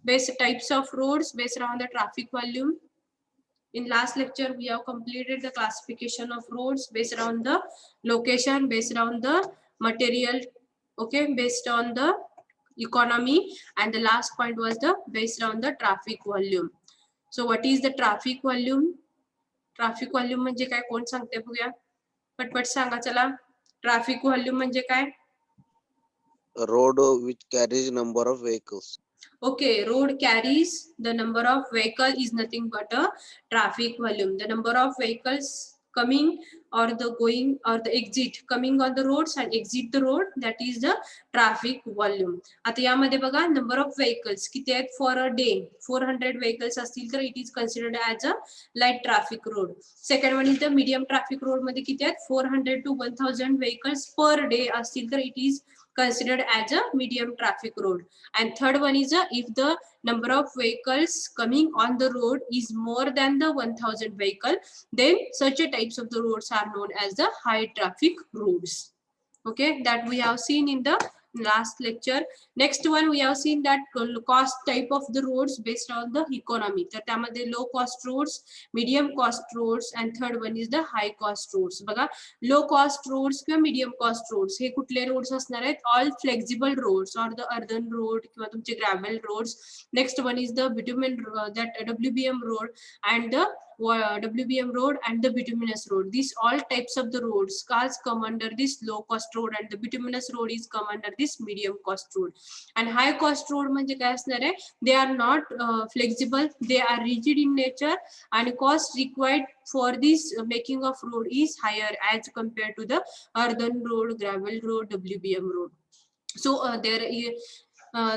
based types of roads based around the traffic volume. In last lecture, we have completed the classification of roads based around the location, based around the material, okay, based on the economy, and the last point was the based on the traffic volume. So what is the traffic volume? Traffic volume म्हणजे काय, कोण सांगते बघूया, पटपट सांगा चला. Traffic volume म्हणजे काय? road which carries number of vehicles. Okay, road carries the number of vehicle is nothing but a traffic volume. The number of vehicles coming or the going or the exit, coming on the roads and exit the road, that is the traffic volume. आता यामध्ये बघा number of vehicles किती आहेत for a day. 400 vehicles असतील तर it is considered as a light traffic road. Second one is the medium traffic road मध्ये किती आहेत 400 to 1000 vehicles per day असतील तर it is considered as a medium traffic road. And third one is if the number of vehicles coming on the road is more than the 1000 vehicle, then such a types of the roads are known as the high traffic roads. Okay, that we have seen in the last lecture. Next one we have seen that cost type of the roads based on the economy. तर त्यामध्ये low cost roads, medium cost roads, and third one is the high cost roads. बघा, low cost roads किंवा medium cost roads हे कुठले roads असणार आहेत? All flexible roads or the earthen road किंवा तुमचे gravel roads. Next one is the bitumen, that WBM road and the WBM road and the bituminous road. These all types of the roads cars come under this low cost road, and the bituminous road is come under this medium cost road. And high cost road म्हणजे काय असणार आहे? They are not flexible, they are rigid in nature, and cost required for this making of road is higher as compared to the earthen road, gravel road, WBM road. So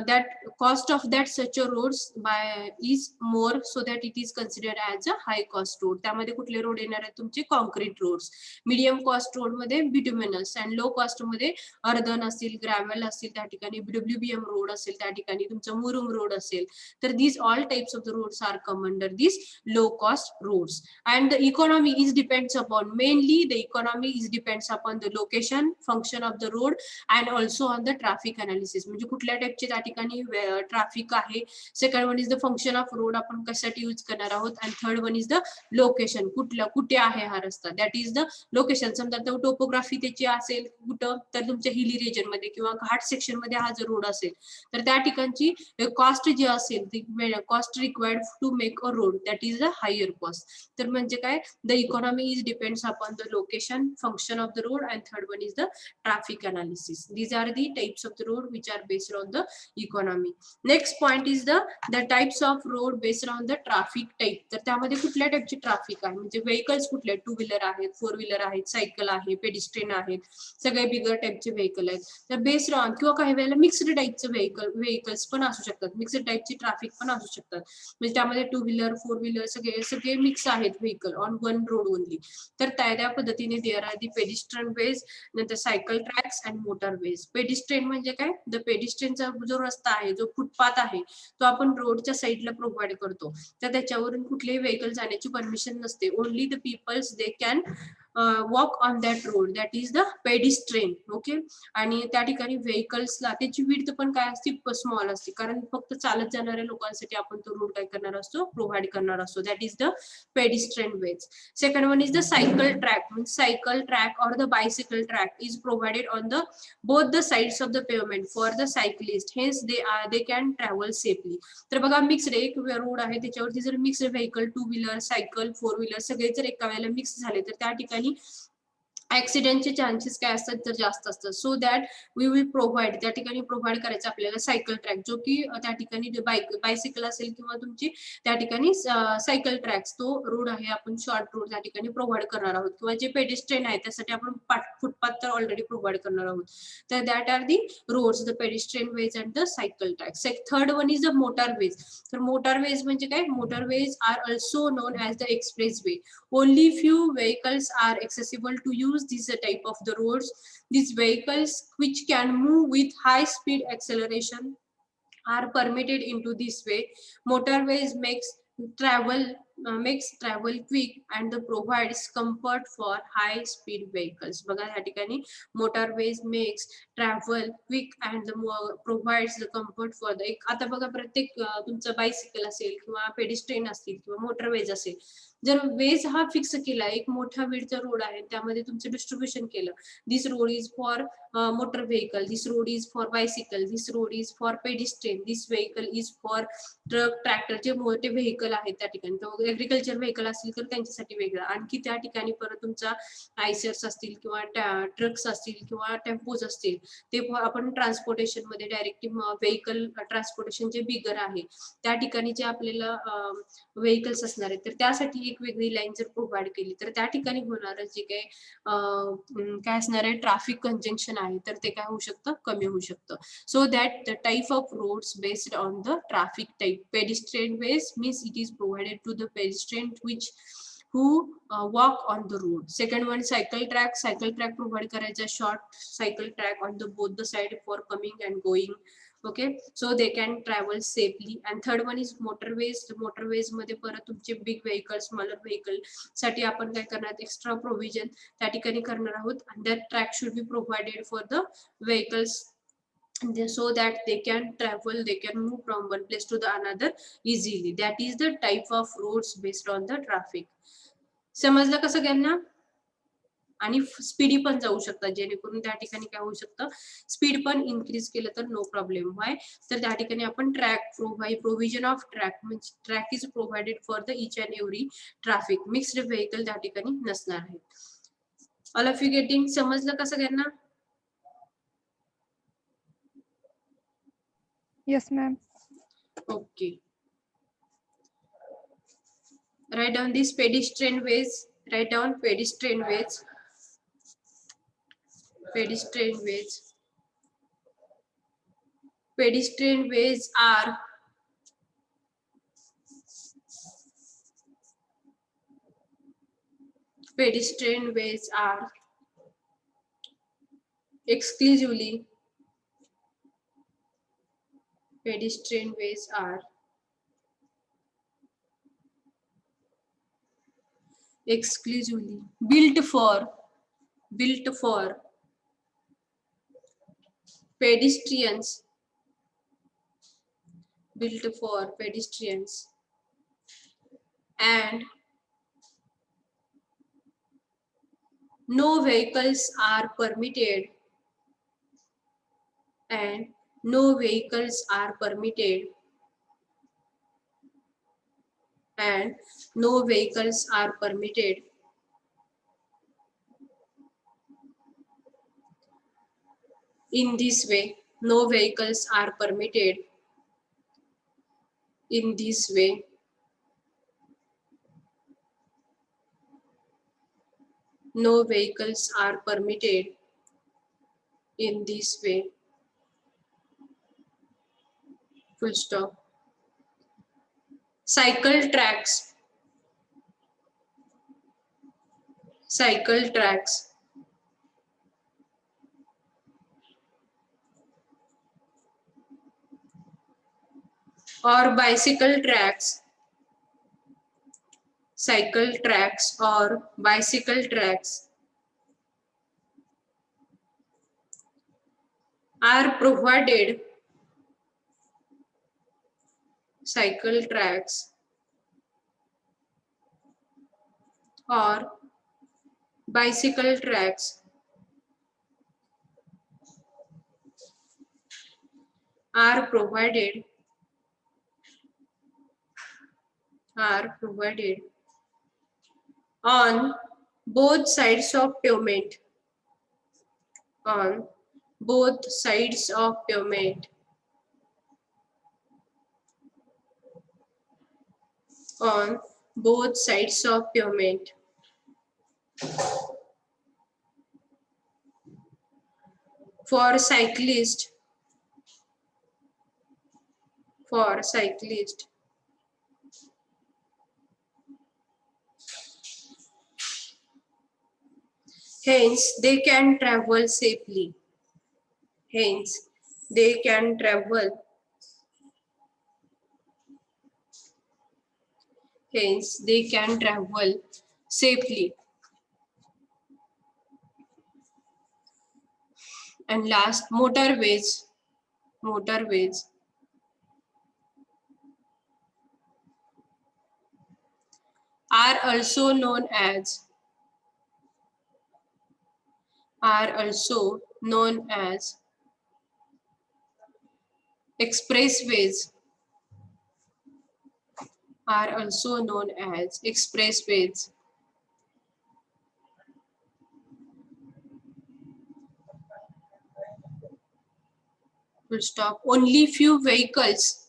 that cost of that such a roads by is more, so that it is considered as a high cost road. त्यामध्ये कुठले road येणार आहेत तुमचे? Concrete roads. Medium cost road मध्ये bituminous, and low cost मध्ये earthen असतील, gravel असतील त्या ठिकाणी, WBM रोड असेल त्या ठिकाणी, तुमचं मुरुम रोड असेल. तर these all types of the roads are come under these low cost roads. And the economy is depends upon, mainly the economy is depends upon the location, function of the road, and also on the traffic analysis. म्हणजे कुठल्या टाइपचे त्या ठिकाणी traffic आहे. Second one is the function of road, आपण कशासाठी use करणार आहोत. And third one is the location, कुठे आहे हा रस्ता, दॅट इज द लोकेशन. समजा टोपोग्राफी त्याची असेल कुठं, तर तुमच्या हिली रिजन मध्ये किंवा घाट सेक्शन मध्ये हा जर रोड असेल तर त्या ठिकाणची कॉस्ट जी असेल ती cost required to make a road, that is the higher cost. तर म्हणजे काय, the economy is depends upon the location, function of the road, and third one is the traffic analysis. These are the types of the road which are based on the economy. Next point is the types of road based on the traffic type. तर त्यामध्ये कुठल्या टाइपचे traffic आहे, म्हणजे vehicles कुठले, two wheeler आहेत, four wheeler आहेत, cycle आहे, pedestrian आहेत, सगळे बिगर टाइपचे व्हेकल आहेत. तर बेस्ड ऑन किंवा काही वेळेला मिक्स्ड टाइपचे व्हेकल्स पण असू शकतात, मिक्स्ड टाइपचे ट्रॅफिक पण असू शकतात. म्हणजे त्यामध्ये टू व्हीलर, फोर व्हीलर सगळे मिक्स आहेत vehicle on one road only. तर त्या पद्धतीने there are the pedestrian ways, नंतर cycle tracks and motor ways. Pedestrian म्हणजे काय, द पेडिस्ट्रियनचा जो रस्ता आहे, जो फुटपाथ आहे, तो आपण रोडच्या साईडला प्रोव्हाइड करतो. तर त्याच्यावरून कुठलेही व्हेकल जाण्याची परमिशन नसते. Only the peoples they can walk on that road, that is the pedestrian. Okay, आणि त्या ठिकाणी व्हेकल्सला त्याची विड्थ पण काय असते, स्मॉल असते, कारण फक्त चालत जाणाऱ्या लोकांसाठी आपण तो रोड काय करणार असतो, प्रोव्हाइड करणार असतो. That is the pedestrian ways. Second one is the cycle track. Means cycle track or the bicycle track is provided on the both the sides of the pavement for the cyclist. Hence they can travel safely. तर बघा mixed एक road आहे, त्याच्यावरती जर mixed vehicle, two wheeler, cycle, four wheeler सगळे जर एका वेळेला मिक्स झाले तर त्या ठिकाणी ऍक्सिडेंटचे चान्सेस काय असतात तर जास्त असतात. So that we will provide, त्या ठिकाणी प्रोव्हाइड करायचं आपल्याला सायकल ट्रॅक, जो की त्या ठिकाणी बायसिकल असेल किंवा तुमची त्या ठिकाणी सायकल ट्रॅक्स, तो रोड आहे आपण शॉर्ट रोड त्या ठिकाणी प्रोव्हाइड करणार आहोत. किंवा जे पेडिस्ट्रियन आहे त्यासाठी आपण फुटपाथ तर ऑलरेडी प्रोव्हाइड करणार आहोत. तर that are the roads, the pedestrian ways and the cycle tracks. Third one is the motor ways. तर मोटार वेज म्हणजे काय, motor ways are also known as the express way. Only few vehicles are accessible to use this type of the roads. These vehicles which can move with high speed acceleration are permitted into this way. Motorways makes travel makes travel quick and the provides comfort for high speed vehicles. बघा या ठिकाणी motorways makes travel quick and the provides the comfort for the एक आता बघा प्रत्येक तुमचं bicycle असेल किंवा पेडिस्ट्रियन असतील किंवा मोटरवेज असेल, जर वेज हा फिक्स केला, एक मोठा विड्थचा रोड आहे त्यामध्ये तुमचं डिस्ट्रीब्युशन केलं, this road is for motor vehicle, this road is for bicycle, this road is for pedestrian, this vehicle is for truck tractor जे मोठे व्हेकल आहेत त्या ठिकाणी, तर ऍग्रिकल्चर व्हेकल असतील तर त्यांच्यासाठी वेगळं, आणखी त्या ठिकाणी परत तुमचा आयसर्स असतील किंवा ट्रक्स असतील किंवा टेम्पोज असतील, ते आपण ट्रान्सपोर्टेशन मध्ये डायरेक्टली व्हेकल ट्रान्सपोर्टेशन जे बिगर आहे त्या ठिकाणी जे आपल्याला व्हेकल्स असणार आहेत तर त्यासाठी एक वेगळी लाईन जर प्रोव्हाइड केली तर त्या ठिकाणी होणार जे काय असणार आहे ट्रॅफिक कंजंक्शन आहे तर ते काय होऊ शकतं, कमी होऊ शकतं. So that the type of roads based on the traffic type. Pedestrian ways means it is provided to the pedestrian which who walk on the road. Second one, cycle track. Cycle track provide करायचा short cycle track on the both the side for coming and going. Okay, so they can travel safely. And third one is motorways. Motorways मध्ये परत तुमचे big vehicle, smaller vehicle साठी आपण काय करणार, extra provision त्या ठिकाणी करणार आहोत. And that track should be provided for the vehicles so that they can travel, they can move from one place to the another easily. That is the type of roads based on the traffic. समजलं का सगळ्यांना? आणि speedy पण जाऊ शकतात, जेणेकरून त्या ठिकाणी काय होऊ शकतं, स्पीड पण इन्क्रीज केलं तर नो प्रॉब्लेम. व्हाय तर त्या ठिकाणी आपण ट्रॅक प्रोव्हिजन ऑफ ट्रॅक म्हणजे track is provided for the each and every traffic. Mixed vehicle त्या ठिकाणी नसणार आहे. All of you getting? समजलं का सगळ्यांना? Yes, ma'am. Okay. Write down these pedestrian ways. Write down pedestrian ways. Pedestrian ways. Pedestrian ways are exclusively pedestrian ways are exclusively built for pedestrians, and no vehicles are permitted, in this way. No vehicles are permitted in this way. No vehicles are permitted in this way. Full stop. Cycle tracks or bicycle tracks, are provided, cycle tracks or bicycle tracks are provided on both sides of pavement, on both sides of pavement, on both sides of pavement. For cyclist, hence they can travel safely, hence they can travel safely. And last, motorways. Motorways are also known as expressways. Are also known as expressways. Full stop. Only few vehicles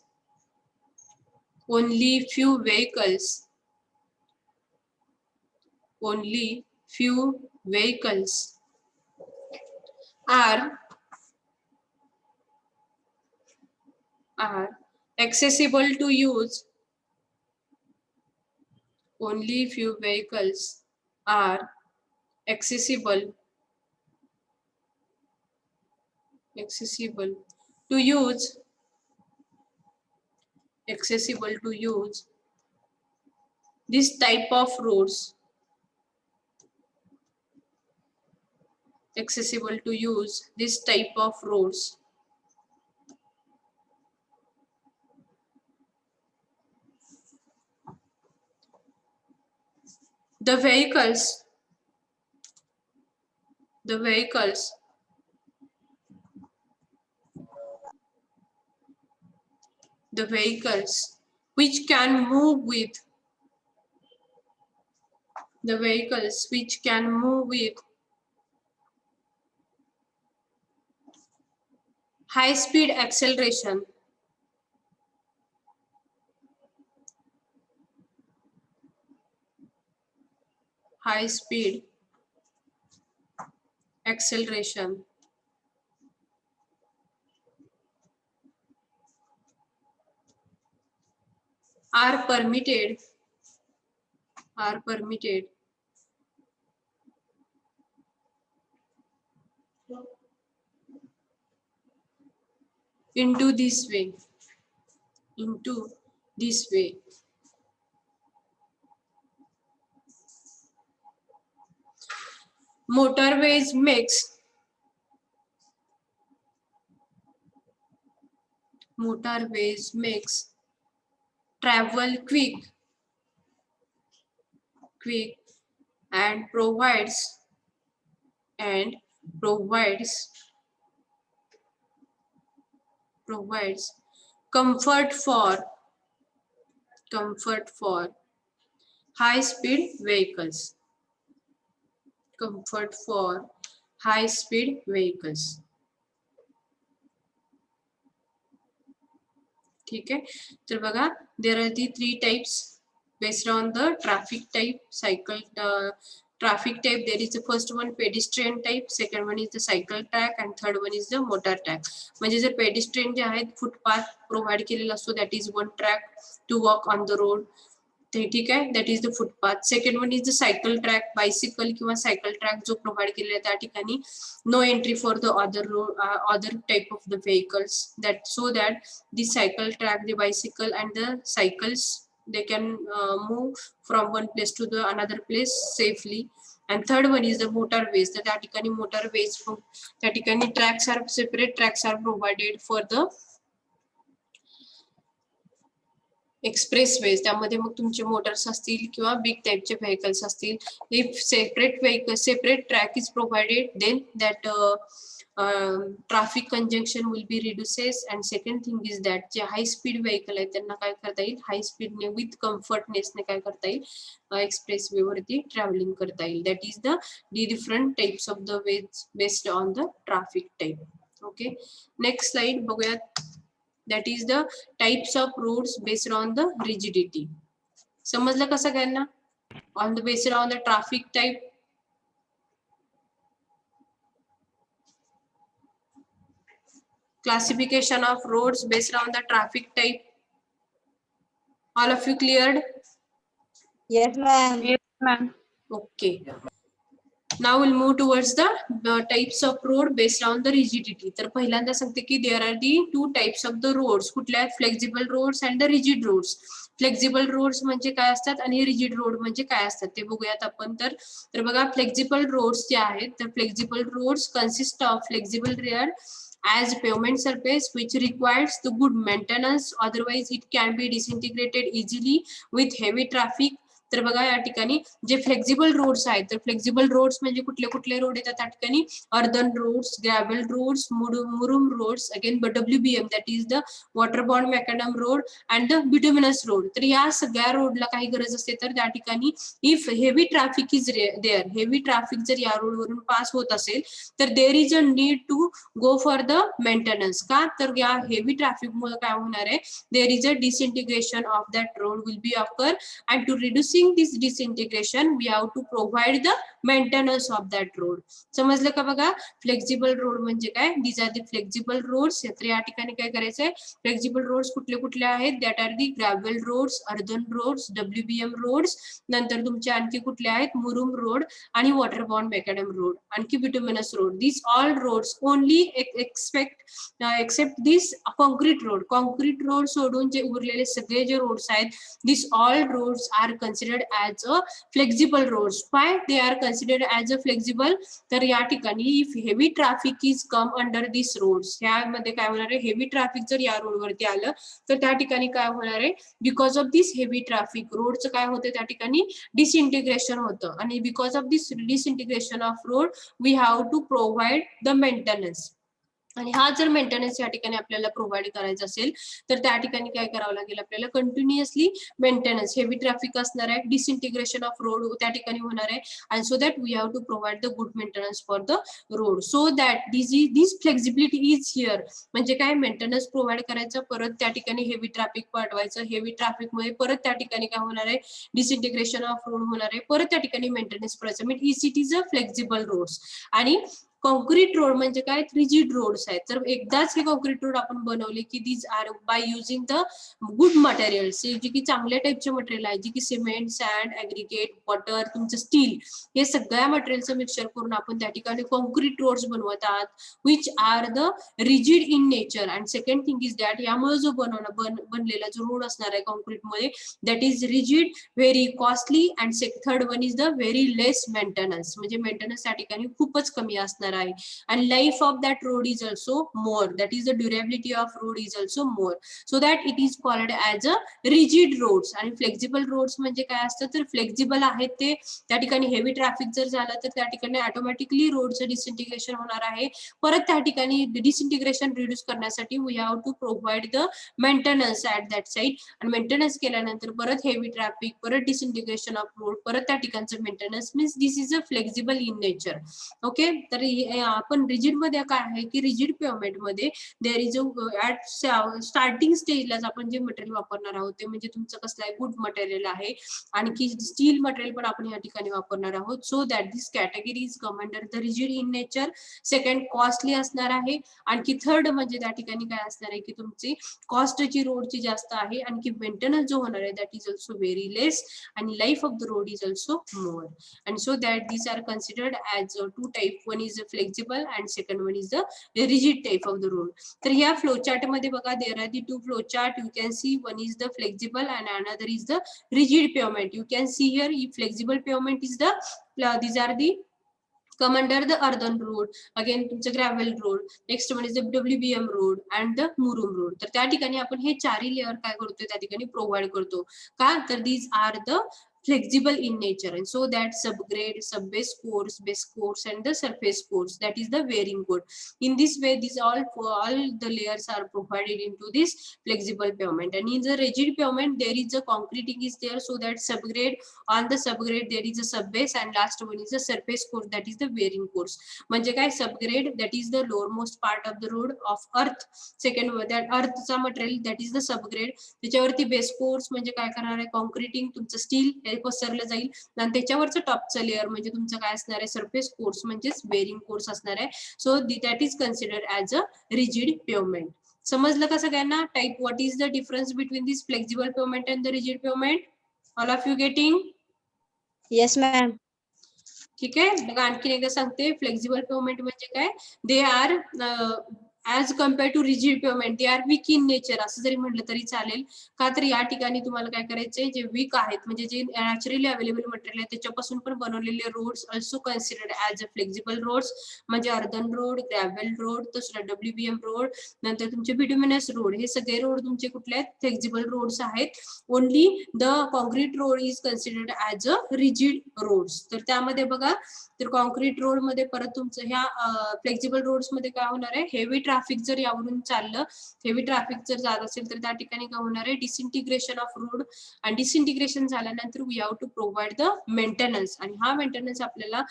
only few vehicles are accessible to use. Only few vehicles are accessible to use this type of roads. Accessible to use this type of roads. The vehicles which can move with high speed acceleration. High speed acceleration are permitted into this way. Motorways makes travel quick and provides comfort for high speed vehicles. ठीक आहे. तर बघा, there are the 3 types based on the traffic type. Traffic type, there is the first one pedestrian type, second one is the cycle track and third one is the motor track. म्हणजे जर pedestrian जे आहेत footpath provide केलेला असतो, that is one track to walk on the road. ठीक आहे, that is the footpath. Second one is the cycle track, bicycle किंवा cycle track जो provide केलेला आहे त्या ठिकाणी no entry for the other type of the vehicles, that so that the cycle track, the bicycle and the cycles, they can move from one place to the another place safely. And third one is the motorways, that त्या ठिकाणी motorways त्या ठिकाणी separate tracks are provided for the expressways. त्यामध्ये मग तुमचे motors असतील किंवा big टाइपचे व्हेकल्स असतील. If separate track is provided, then that traffic conjunction will be reduces. And second thing is that जे हाय स्पीड व्हेकल आहे त्यांना काय करता येईल, हाय स्पीडने विथ कम्फर्टनेसने काय करता येईल, एक्सप्रेसवे वरती ट्रॅव्हलिंग करता येईल. That is the different types of the ways based on the traffic type. Okay, next slide बघूयात. That is the types of roads based on the rigidity. समजलं का सगळ्यांना? On the based on the traffic type. Classification of roads based on the traffic type. All of you cleared? Yes, ma'am. Yes, ma'am. Okay. Now we'll move towards the types of road based on the rigidity. तर पहिल्यांदा सांगते की there are the 2 types of the roads. कुठल्या आहेत? Flexible roads and the rigid roads. Flexible roads म्हणजे काय असतात आणि रिजिड रोड म्हणजे काय असतात ते बघूयात आपण. तर बघा फ्लेक्झिबल रोड्स जे आहेत तर flexible roads consist of flexible rear as pavement surface which requires the good maintenance, otherwise it can be disintegrated easily with heavy traffic. तर बघा या ठिकाणी जे फ्लेक्झिबल रोड्स आहेत तर फ्लेक्झिबल रोड्स म्हणजे कुठले कुठले रोड येतात त्या ठिकाणी earthen roads, gravel roads, murum roads, again WBM that is the water बॉर्न macadam road and the bituminous road. तर या सगळ्या रोडला काही गरज असते तर त्या ठिकाणी if heavy traffic is there, heavy traffic जर या रोडवरून पास होत असेल तर there is a need to go for the maintenance. का तर या हेवी ट्रॅफिक मुळे काय होणार आहे, there is a disintegration of that road will be occur and to reducing this disintegration we have to provide the maintenance of that road. समजलं का बघा. फ्लेक्झिबल रोड म्हणजे काय, these are the flexible roads. तर या ठिकाणी काय करायचंय, फ्लेक्झिबल रोड्स कुठले कुठले आहेत, that are the gravel roads, earthen roads, WBM roads, नंतर तुमचे आणखी कुठले आहेत मुरुम रोड आणि वॉटर बॉर्न मॅकडम रोड, आणखी bituminous road. This all roads only except this concrete road. Concrete road सोडून जे उरलेले सगळे जे रोड्स आहेत, this all roads are considered as a flexible roads. Why they are considered as a flexible, तर या ठिकाणी if heavy traffic is come under this roads, ह्यामध्ये काय होणार आहे, हेवी ट्रॅफिक जर या रोडवरती आलं तर त्या ठिकाणी काय होणार आहे, because of this heavy traffic रोडचं काय होतं त्या ठिकाणी डिसइंटिग्रेशन होतं आणि because of this disintegration of road we have to provide the maintenance. आणि हा जर मेंटेनन्स या ठिकाणी आपल्याला प्रोव्हाइड करायचा असेल तर त्या ठिकाणी काय करावं लागेल, आपल्याला कंटिन्युअसली मेंटेनन्स, हेवी ट्रॅफिक असणार आहे, डिसइंटिग्रेशन ऑफ रोड त्या ठिकाणी होणार आहे and so that we have to provide the good maintenance for the road. So that this flexibility is here. म्हणजे काय, मेंटेनन्स प्रोव्हाइड करायचं, परत त्या ठिकाणी हेवी ट्रॅफिक पाठवायचं, हेवी ट्रॅफिकमुळे परत त्या ठिकाणी काय होणार आहे, डिसइंटिग्रेशन ऑफ रोड होणार आहे, परत त्या ठिकाणी मेंटेनन्स करायचं. Means it is a flexible roads. आणि कॉन्क्रीट रोड म्हणजे काय, रिजिड रोड्स आहेत. तर एकदाच हे कॉन्क्रीट रोड आपण बनवले की these are by using the good materials, जे की चांगल्या टाईपचे मटेरियल आहे, जे की सिमेंट, सँड, ऍग्रिगेट, वॉटर, तुमचं स्टील, हे सगळ्या मटेरियलचं मिक्सचर करून आपण त्या ठिकाणी कॉन्क्रीट रोड्स बनवत आहात, which are the rigid in nature. And second thing is that यामुळे जो बनलेला जो रोड असणार आहे कॉन्क्रीटमध्ये, that is rigid, very costly and third one is the very less maintenance. म्हणजे मेंटेनन्स त्या ठिकाणी खूपच कमी असणार आहे. And life of that road is also more, that is the durability of road is also more, so that it is called as a rigid roads. आणि flexible roads म्हणजे काय असतं, तर फ्लेक्झिबल आहेत ते, त्या ठिकाणी हेवी ट्रॅफिक जर झालं तर त्या ठिकाणी ऑटोमॅटिकली रोडचं डिसइंटिग्रेशन होणार आहे. परत त्या ठिकाणी डिसइंटिग्रेशन रिड्यूस करण्यासाठी we have to provide the maintenance at that side. आणि मेंटेनन्स केल्यानंतर परत हेवी ट्रॅफिक, परत डिसइंटिग्रेशन ऑफ रोड, परत त्या ठिकाणचं maintenance, means this is a flexible in nature. Okay. तर आपण रिजिड मध्ये काय आहे की रिजिड पेवमेंट मध्ये देर इज ऍट स्टार्टिंग स्टेजलाच आपण जे मटेरियल वापरणार आहोत ते म्हणजे तुमचं कसलं आहे, गुड मटेरियल आहे. आणखी स्टील मटेरियल पण आपण या ठिकाणी वापरणार आहोत. सो that this category is come under the rigid in nature. Second, costly असणार आहे. आणखी थर्ड म्हणजे त्या ठिकाणी काय असणार आहे की तुमची कॉस्टची रोडची जास्त आहे, आणखी मेंटेनन्स जो होणार आहे that is also very less, आणि life of the road is also more. And so that these are considered as two type. One is flexible and second one is the rigid type of the road. तर ह्या flow chart मध्ये बघा, there are the two flow chart. You can see one is the flexible and another is the rigid pavement. You can see here if flexible pavement is the these are the come under the earthen road, again तुमचं gravel road, next one is the WBM road and the murum road. तर त्या ठिकाणी आपण हे चारही layer काय करतो त्या ठिकाणी प्रोव्हाइड करतो. का तर these are the flexible in nature, and so that subgrade, subbase course and the surface course, that is the wearing code. In this way these all the layers are provided into this flexible pavement. And in the rigid pavement there is a concreting is there, so that subgrade, on the subgrade there is a subbase, and last one is the surface course, that is the wearing course. म्हणजे काय, subgrade that is the lowermost part of the road of earth, second that earth चा material that is the subgrade, त्याच्यावरती base course म्हणजे काय करणार आहे, concreting तुमचं steel हे पसरलं जाईल, आणि त्याच्यावरचं टॉपचं लेअर म्हणजे तुमचं काय असणार आहे, सरफेस कोर्स म्हणजेच बेरिंग कोर्स असणार आहे. So that is considered as a rigid pavement. समजलं का सगळ्यांना type, what is the difference between this flexible pavement and the rigid pavement? All of you getting? Yes, ma'am. ठीक आहे. बघा आणखी एकदा सांगते, फ्लेक्झिबल पेवमेंट म्हणजे काय, they are as compare to rigid pavement they are weak in nature असं जरी म्हटलं तरी चालेल. का तर या ठिकाणी तुम्हाला काय करायचंय, जे वीक आहेत म्हणजे जे नॅचरली अवेलेबल मटेरियल आहे त्याच्यापासून पण बनवलेले roads also considered as a flexible roads, म्हणजे अर्धन रोड, ग्रॅव्हल रोड, दुसरा WBM रोड, नंतर तुमचे बिटुमिनस रोड, हे सगळे रोड तुमचे कुठले आहेत, फ्लेक्झिबल रोड्स आहेत. Only the concrete road is considered as a rigid roads. तर त्यामध्ये बघा, तर कॉन्क्रीट रोड मध्ये परत तुमचं ह्या फ्लेक्झिबल रोड्स मध्ये काय होणार आहे, हेवी ट्रॅफिक जर यावरून चाललं, हेवी ट्रॅफिक जर जात असेल तर त्या ठिकाणी काय होणार आहे, डिसइंटिग्रेशन ऑफ रोड, आणि डिसइंटिग्रेशन झाल्यानंतर we have to provide the maintenance, आणि हा मेंटेनन्स आपल्याला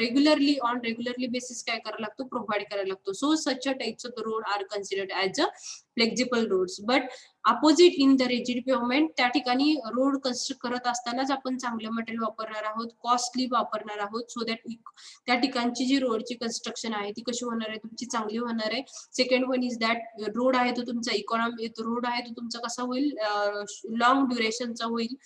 रेग्युलरली बेसिस काय करायला लागतो, प्रोव्हाइड करायला लागतो. So such a types of the road are considered as a flexible roads. But opposite in the rigid pavement, त्या ठिकाणी रोड कन्स्ट्रक्ट करत असतानाच आपण चांगलं मटेरियल वापरणार आहोत, कॉस्टली वापरणार आहोत, सो दॅट त्या ठिकाणची जी रोडची कन्स्ट्रक्शन आहे ती कशी होणार आहे, तुमची चांगली होणार आहे. Second one is that road आहे तो तुमचा इकॉनॉमी रोड आहे तो तुमचा कसा होईल, लॉंग ड्युरेशनचा होईल.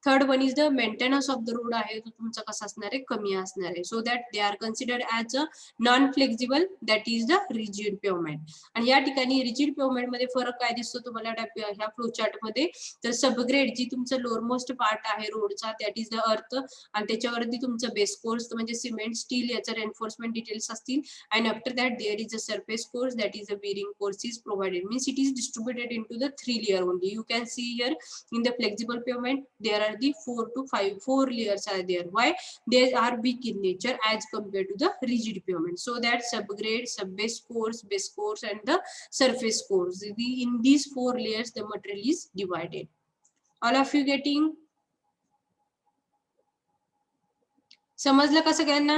Third one is the maintenance of the road आहे तो तुमचा कसा असणार आहे, कमी असणार आहे. So that they are considered as a non flexible, that is the rigid pavement. आणि या ठिकाणी रिजिड पेवमेंट मध्ये फरक काय दिसतो तुम्हाला ह्या फ्लो चार्ट मध्ये, तर सबग्रेड जी तुमचं लोअरमोस्ट पार्ट आहे रोडचा, दॅट इज द अर्थ, आणि त्याच्यावरती तुमचं बेस कोर्स म्हणजे सिमेंट, स्टील याचा रेन्फोर्समेंट डिटेल्स असतील. And after that there is a surface course, that is a bearing course is provided. Means it is distributed into the 3 layer only. You can see here in the flexible pavement there are the 4 layers are there. Why? They are weak in nature as compared to the rigid pavement. So that subgrade, subbase course, base course and the surface course, in these 4 layers the material is divided. All of you getting? समजलं का सगळ्यांना?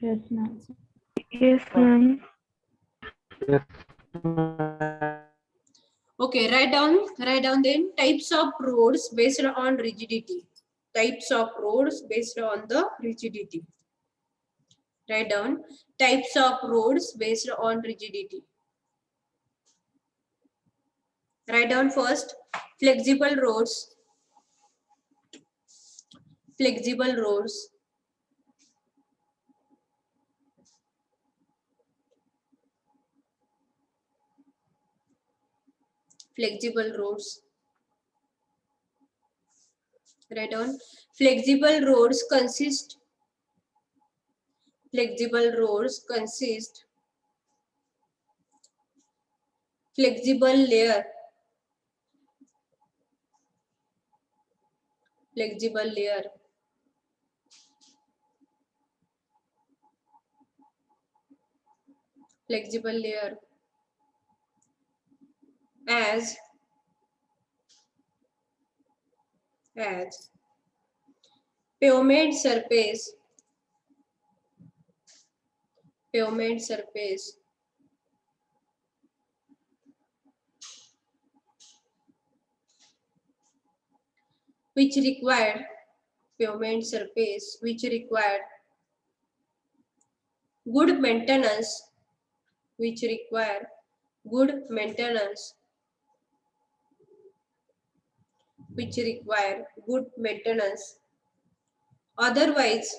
Yes, ma'am. Yes, ma'am. Okay, write down then types of roads based on rigidity. Types of roads based on the rigidity. Write down types of roads based on rigidity. Write down first flexible roads. Flexible roads. Flexible roads. Write down flexible roads consist. Flexible roads consist. Flexible layer. Flexible layer. Flexible layer. As pavement surface. Pavement surface. Which required pavement surface which required good maintenance, which require good maintenance, which require good maintenance. Otherwise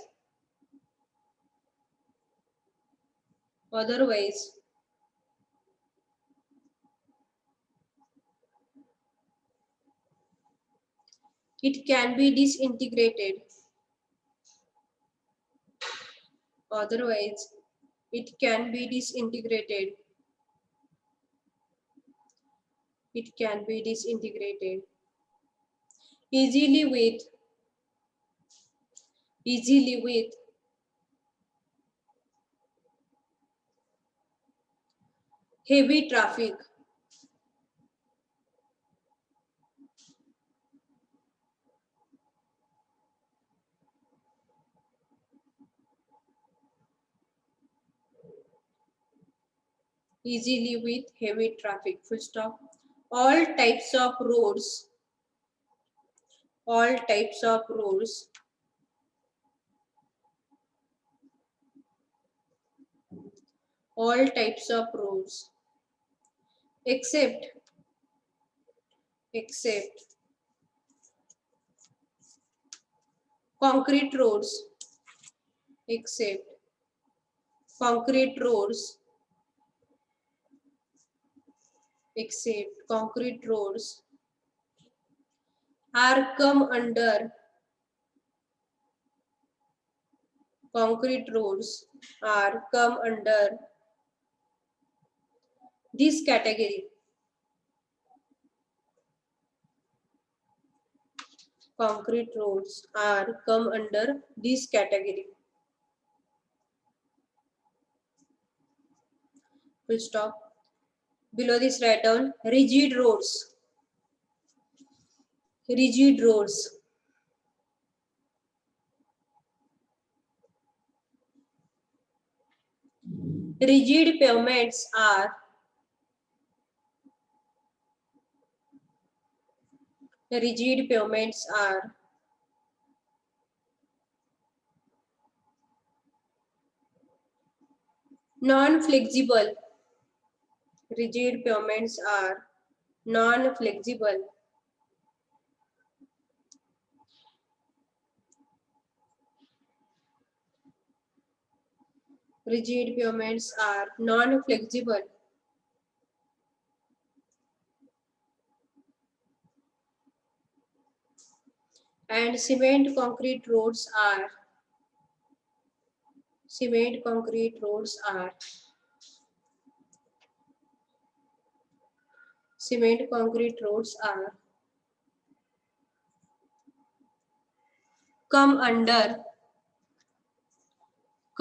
it can be disintegrated. Otherwise it can be disintegrated. It can be disintegrated easily with heavy traffic. Easily with heavy traffic. Full stop. All types of roads. All types of roads. All types of roads. Except concrete roads. Except concrete roads except concrete roads are come under concrete roads are come under this category. Concrete roads are come under this category. Full stop. Below this write down rigid roads. Rigid roads. Rigid pavements are non-flexible. Rigid pavements are non-flexible. Rigid pavements are non-flexible. And cement concrete roads are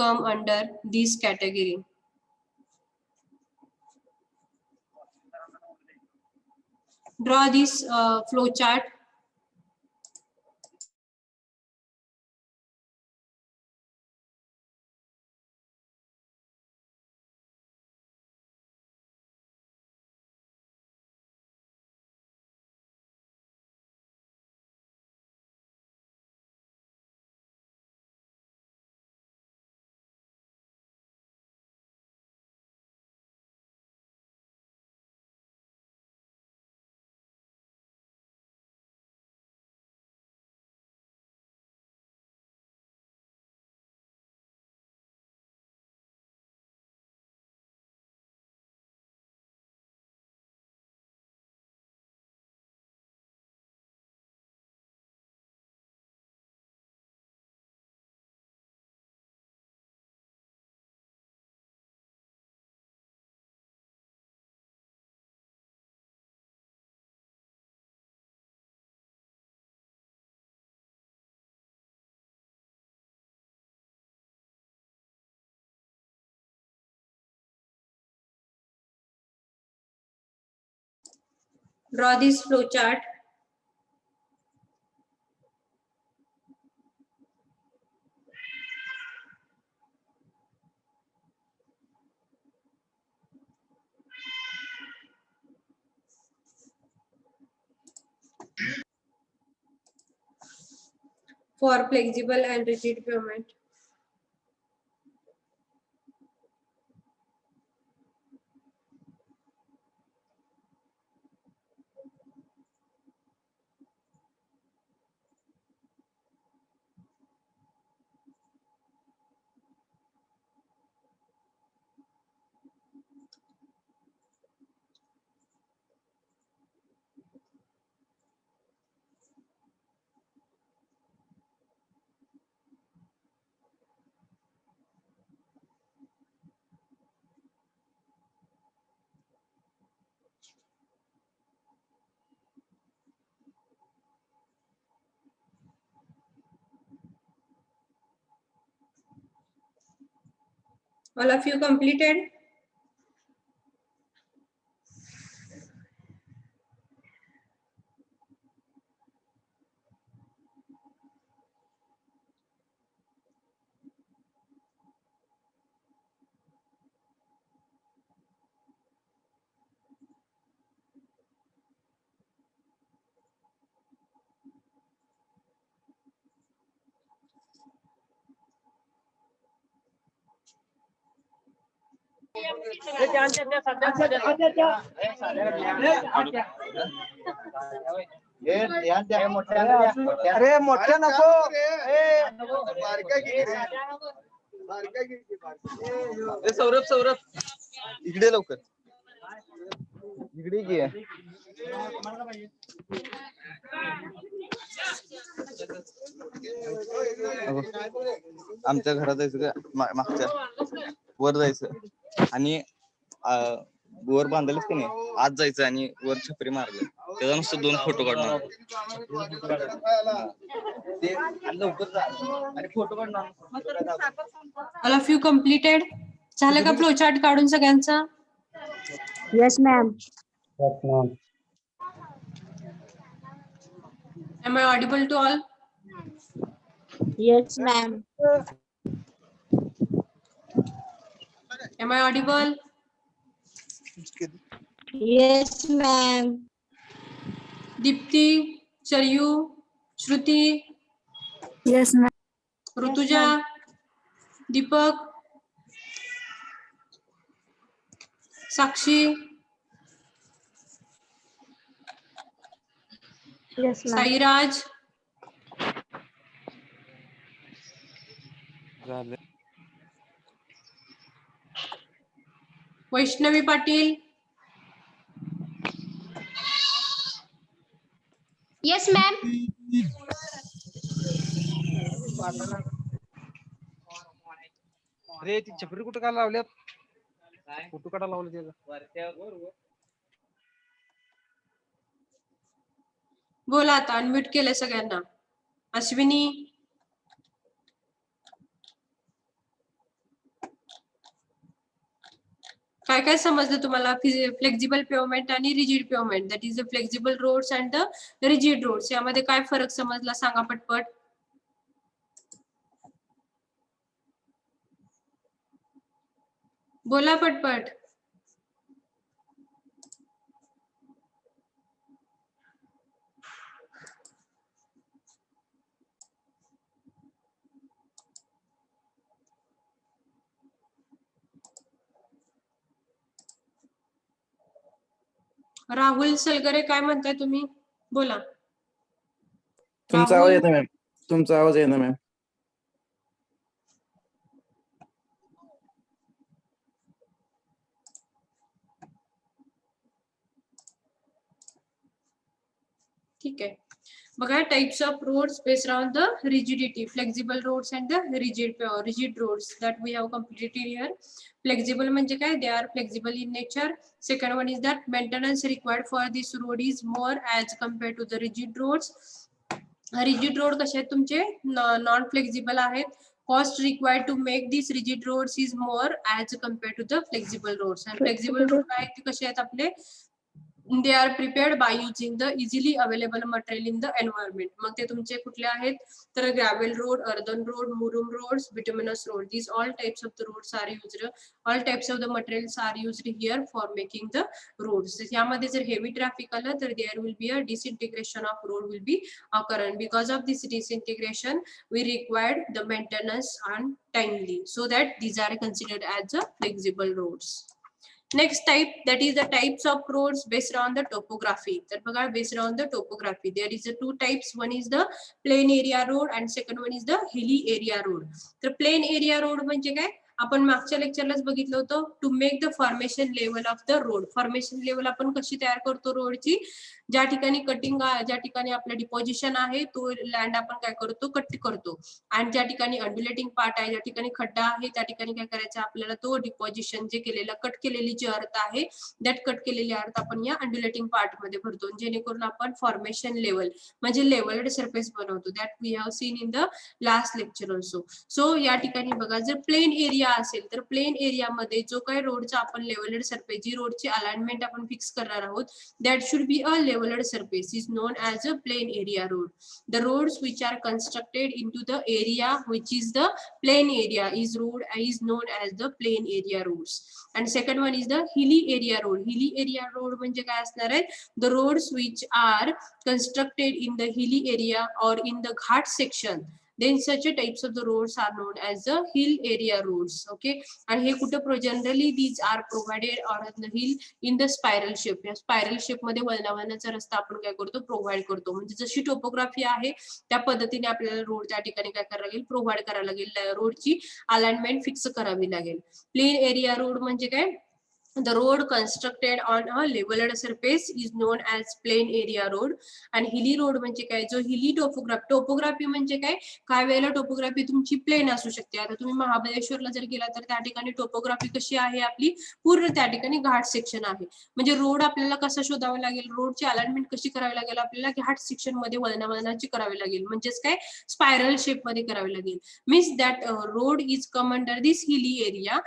come under this category. Draw this flow chart. Draw this flow chart. For flexible and rigid pavement. All of you completed? अरे मोठ्या नको सौरभ इकडे लवकर इकडे की आमच्या घरात जायचं का मागच्या वर जायचं आणि वर बांधलेच की नाही आत जायचं आणि वर छपरी मारलं त्याचा नुसतं 2 फोटो काढणार ते लवकर जा आणि फोटो काढणार ऑल ऑफ यू कम्प्लिटेड झालं का फ्लो चार्ट काढून सगळ्यांचा Yes, ma'am. Am I audible to all? Yes, ma'am. Am I audible? Yes, ma'am. Dipti, Charyu, Shruti, Yes, ma'am. Rutuja, Deepak, Sakshi, Yes, ma'am. Sairaj, झालं Vaishnavi Patil, Yes, ma'am. रे ती छपरी कुठं का लावल्यात photo काढा लावलं त्याचा बोला आता अनम्यूट केलंय सगळ्यांना. अश्विनी, काय काय समजलं तुम्हाला फ्लेक्झिबल पेवमेंट आणि rigid pavement that is the flexible roads and the rigid roads यामध्ये काय फरक समजला सांगा पटपट. बोला पटपट. राहुल सलगरे काय म्हणताय तुम्ही बोला. तुमचा आवाज येतो मॅम तुमचा आवाज येतो मॅम ठीक आहे. बघा types of roads based on the rigidity flexible roads and the rigid roads that we have completed here. Flexible म्हणजे काय they are flexible in nature. Second one is that maintenance required for this road is more as compared to the rigid roads. Rigid road कसे आहेत तुमचे non flexible आहेत. Cost required to make this rigid roads is more as compared to the flexible roads. And flexible road काय ते कसे आहेत आपले they are prepared by using the easily available material in the environment. मग ते तुमचे कुठले आहेत तर gravel road, earthen road, murum roads, bituminous road. These all types of the roads are used. All types of the materials are used here for making the roads. यामध्ये जर heavy traffic आलं तर there will be a disintegration of road will be occurring. Because of this disintegration, we required the maintenance and timely, so that these are considered as the flexible roads. Next type, that is the types of roads based on the topography. तर बघा based on the topography there is the two types. One is the plain area road and second one is the hilly area road. तर plain area road म्हणजे काय आपण मागच्या लेक्चरलाच बघितलं होतं. To make the formation level of the road. Formation level आपण कशी तयार करतो रोडची ज्या ठिकाणी कटिंग ज्या ठिकाणी आपलं डिपॉझिशन आहे तो लँड आपण काय करतो कट करतो आणि ज्या ठिकाणी अंडुलेटिंग पार्ट आहे ज्या ठिकाणी खड्डा आहे त्या ठिकाणी काय करायचं आपल्याला तो डिपॉझिशन जे केलेला कट केलेली जी अर्थ आहे दॅट कट केलेली अर्थ आपण या अंडुलेटिंग पार्ट मध्ये भरतो जेणेकरून आपण फॉर्मेशन लेवल म्हणजे लेवल्ड सरफेस बनवतो. That we have seen in the last lecture also. So या ठिकाणी बघा जर प्लेन एरिया असेल तर प्लेन एरिया मध्ये जो काही रोडचा आपण लेवल्ड सरफेस जी रोडची अलाइनमेंट आपण फिक्स करणार आहोत that should be a leveled surface is known as a plain area road. The roads which are constructed into the area which is the plain area is known as the plain area roads. And second one is the hilly area road. Hilly area road म्हणजे काय असणार आहे the roads which are constructed in the hilly area or in the ghat section. Then such a types of the roads are known as the hill area roads. Okay, and हे कुठे generally these are provided on the hill in the spiral shape. या spiral shape मध्ये वळणावळणाचा रस्ता आपण काय करतो provide करतो. म्हणजे जशी टोपोग्राफी आहे त्या पद्धतीने आपल्याला रोड त्या ठिकाणी काय करायला लागेल प्रोव्हाइड करायला लागेल. रोडची अलाइनमेंट फिक्स करावी लागेल. प्लेन एरिया रोड म्हणजे काय The road constructed on a leveled surface is known as plain area road. आणि हिली रोड म्हणजे काय, जो हिली टोपोग्राफी म्हणजे काय, काय वेळेला टोपोग्राफी तुमची प्लेन असू शकते. आता तुम्ही महाबळेश्वरला जर गेला तर त्या ठिकाणी टोपोग्राफी कशी आहे आपली, पूर्ण त्या ठिकाणी घाट सेक्शन आहे. म्हणजे रोड आपल्याला कसा शोधावा लागेल, रोडची अलाइनमेंट कशी करावी लागेल आपल्याला, घाट सेक्शन मध्ये वळणावळणाची करावी लागेल, म्हणजेच काय स्पायरल शेप मध्ये करावी लागेल. Means that road is come under this hilly area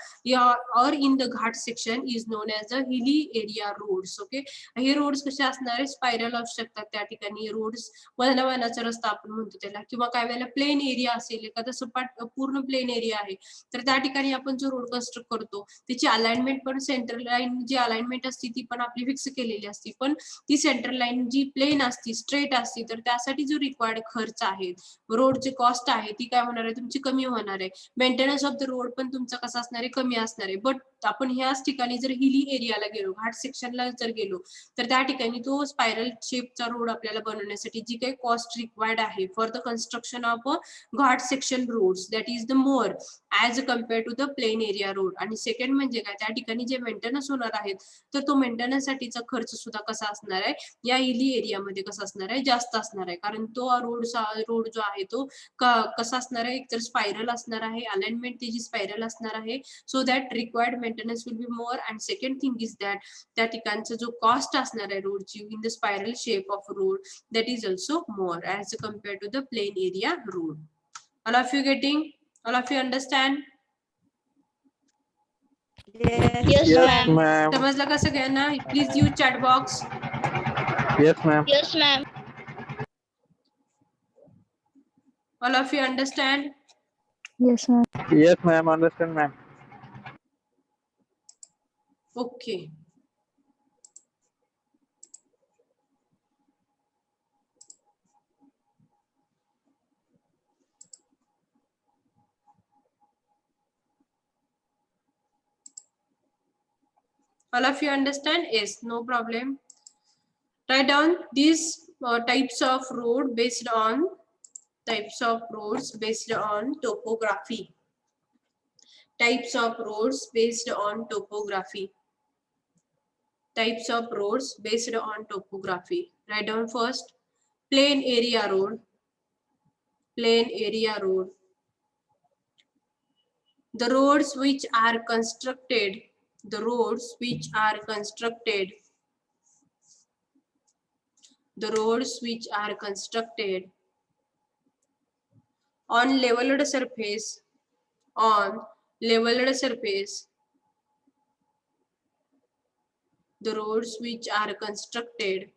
or in the ghat section is known as the hilly area roads. Okay, hey roads कसे असणार आहे, स्पायरल असू शकतात त्या ठिकाणी, रोड्स वळणावळणाचा रस्ता आपण म्हणतो त्याला, किंवा काय वेळेला प्लेन एरिया असेल, एखादा सपाट पूर्ण प्लेन एरिया आहे तर त्या ठिकाणी आपण जो रोड कन्स्ट्रक्ट करतो त्याची अलाइनमेंट पण सेंटर लाईन जी अलाइनमेंट असते ती पण आपली फिक्स केलेली असते, पण ती सेंटर लाईन जी प्लेन असते, स्ट्रेट असते, तर त्यासाठी जो रिक्वायर्ड खर्च आहे, रोडची कॉस्ट आहे ती काय होणार आहे तुमची, कमी होणार आहे. मेंटेनन्स ऑफ द रोड पण तुमचा कसा असणार आहे, कमी असणार आहे. बट आपण ह्याच ठिकाणी जर हिली एरियाला गेलो, घाट सेक्शनला जर गेलो तर त्या ठिकाणी तो स्पायरल शेपचा रोड आपल्याला बनवण्यासाठी जी काही कॉस्ट रिक्वायर्ड आहे for the construction of a ghat section roads, that is the more as compare to the plain area road. आणि सेकंड म्हणजे काय, त्या ठिकाणी जे मेंटेनन्स होणार आहेत तर तो मेंटेनन्स साठीचा खर्च सुद्धा कसा असणार आहे, या हिली एरियामध्ये कसा असणार आहे, जास्त असणार आहे. कारण तो रोड जो आहे तो कसा असणार आहे, एकतर स्पायरल असणार आहे, अलाइनमेंट त्याची स्पायरल असणार आहे, so that required maintenance will be more. And second thing is that त्या ठिकाणचा जो कॉस्ट असणार आहे रोडची in the spiral shape of road, that is also more as compare to the plain area road. All of you getting, all of you understand? Yes, Yes, ma'am. ma'am. समजलं का सगळ्यांना? Please use chat box. Yes, ma'am. Yes, ma'am. All of you understand? Yes, ma'am. Yes, ma'am. Understand, ma'am. Okay. All of you understand? Yes, no problem. Write down these types of roads based on topography. Types of roads based on topography. Types of roads based on topography. Write down first plain area road. Plain area road. The roads which are constructed. The roads which are constructed. The roads which are constructed on leveled surface. On leveled surface. The roads which are constructed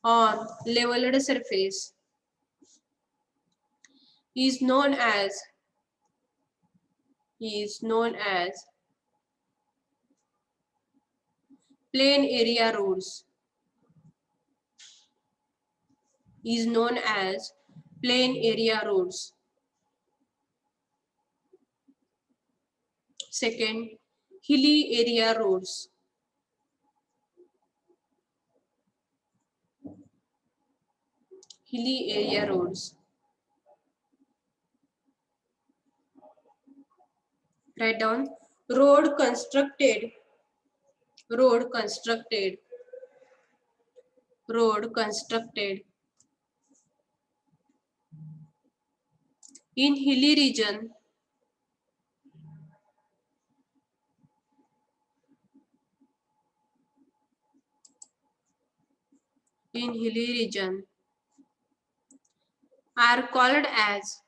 on leveled surface is known as plain area roads. Is known as plain area roads. Second, hilly area roads. Hilly area roads. Write down road constructed in hilly region. In hilly region are called as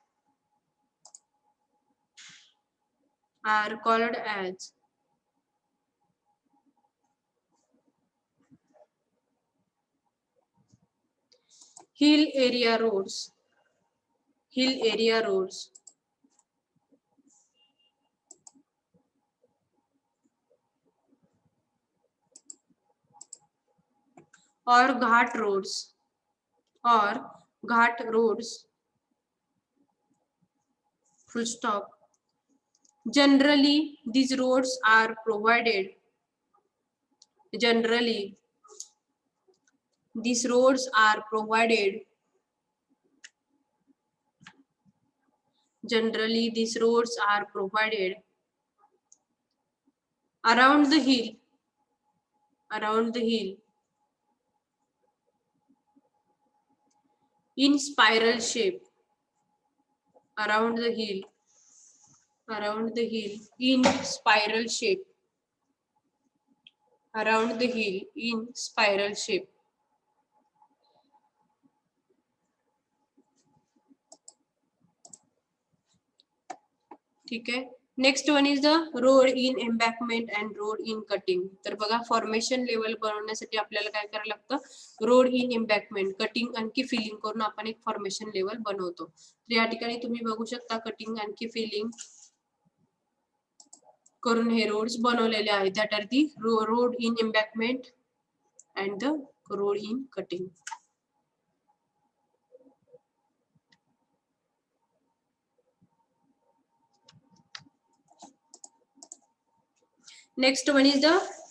hill area roads. Hill area roads. Or ghat roads. Full stop. Generally, these roads are provided. Generally, these roads are provided. Generally, these roads are provided Around the hill. Around the hill. In spiral shape. Around the hill. Around the hill. In spiral shape. Around the hill. In spiral shape. ठीक आहे. Next one is the road in embankment and road in cutting. तर बघा formation level बनवण्यासाठी आपल्याला काय करायला लागतं, road in embankment, cutting आणखी फिलिंग करून आपण एक फॉर्मेशन लेवल बनवतो. तर या ठिकाणी तुम्ही बघू शकता कटिंग आणखी फिलिंग करून हे रोड्स बनवलेले आहेत. That are the road in embankment and the road in cutting. Next one is the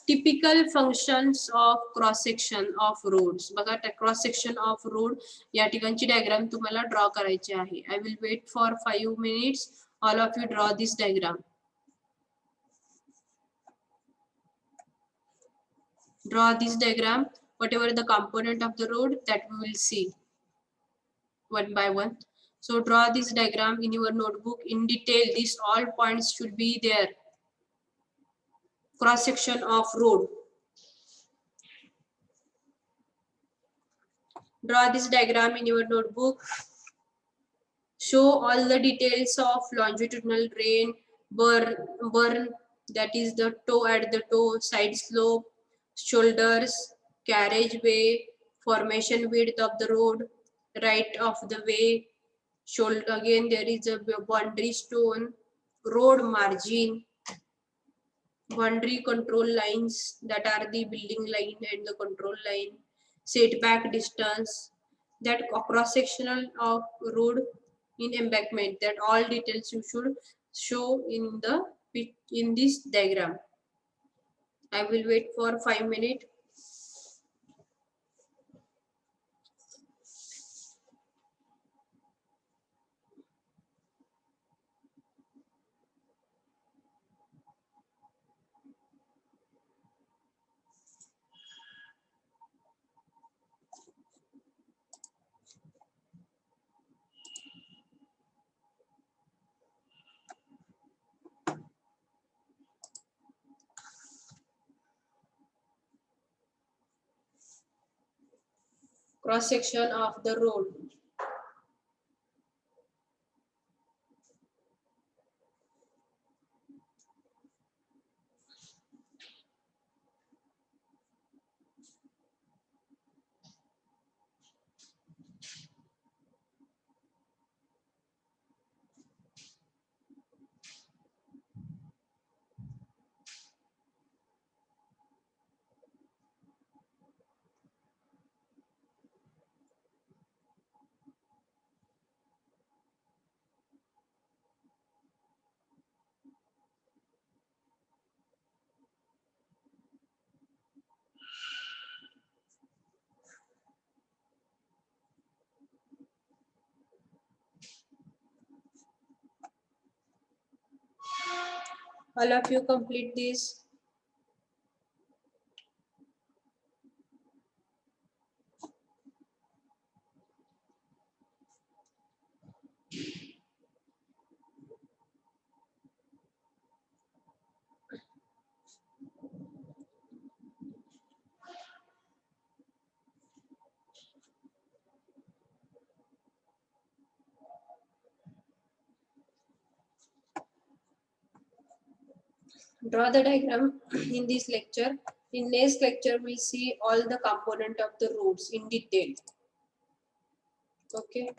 typical functions of cross section of roads. बघा क्रॉस सेक्शन ऑफ रोड या ठिकाणची डायग्राम तुम्हाला ड्रॉ करायची आहे. I will wait for 5 minutes. All of you draw this diagram. Draw this diagram, whatever the component of the road that we will see one by one. So draw this diagram in your notebook in detail. These all points should be there. Cross section of road. Draw this diagram in your notebook. Show all the details of longitudinal drain, burn, that is the toe at the toe, side slope, shoulders, carriageway, formation width of the road, right of the way, shoulder, again there is a boundary stone, road margin, boundary control lines, that are the building line and the control line, setback distance, that cross sectional of road in embankment, that all details you should show in this diagram. I will wait for 5 minutes. Cross section of the road. All of you complete this. Draw the diagram in this lecture. In next lecture, we'll see all the component of the roads in detail. Okay.